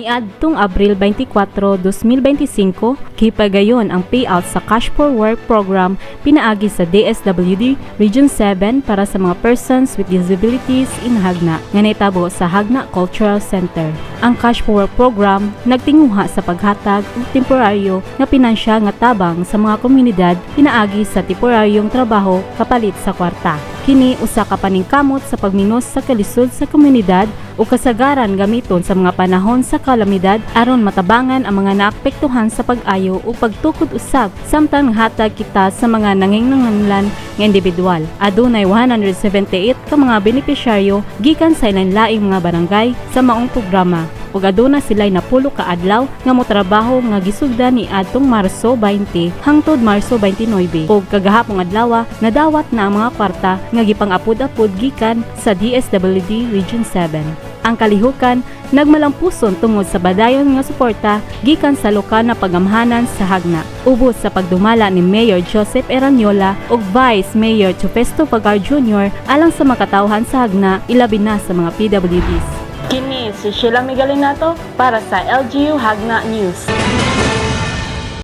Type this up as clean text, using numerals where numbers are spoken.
Niadtong Abril 24, 2025, kipagayon ang payout sa Cash for Work program pinaagi sa DSWD Region 7 para sa mga persons with disabilities in Hagna nga naitabo sa Hagna Cultural Center. Ang Cash for Work program nagtinguha sa paghatag og temporaryo nga pinansya nga tabang sa mga komunidad pinaagi sa temporaryong trabaho kapalit sa kwarta. Kini usa ka paningkamot sa pagminos sa kalisod sa komunidad o kasagaran gamiton sa mga panahon sa kalamidad aron matabangan ang mga naapektuhan sa pag-ayo o pagtukod usab samtang hatag kita sa mga nanginganlanlan nga individual. Adunay 178 ka mga benepisyaryo gikan sa ilang-laing mga barangay sa maong programa. Ug aduna sila'y napulo ka adlaw nga motrabaho nga gisugdan ni adtong Marso 20 hangtod Marso 29. Ug kagahapong adlaw nadawat na ang mga kwarta nga gipang-apod-apod gikan sa DSWD Region 7. Ang kalihukan nagmalampuson tungod sa badayon nga suporta gikan sa lokal na pagamhanan sa Hagna. Ubos sa pagdumala ni Mayor Joseph Eraniola ug Vice Mayor Chofesto Pagar Jr. alang sa makatawhan sa Hagna ilabi na sa mga PWDs. Kini si Sheila Migalinato para sa LGU Hagna News.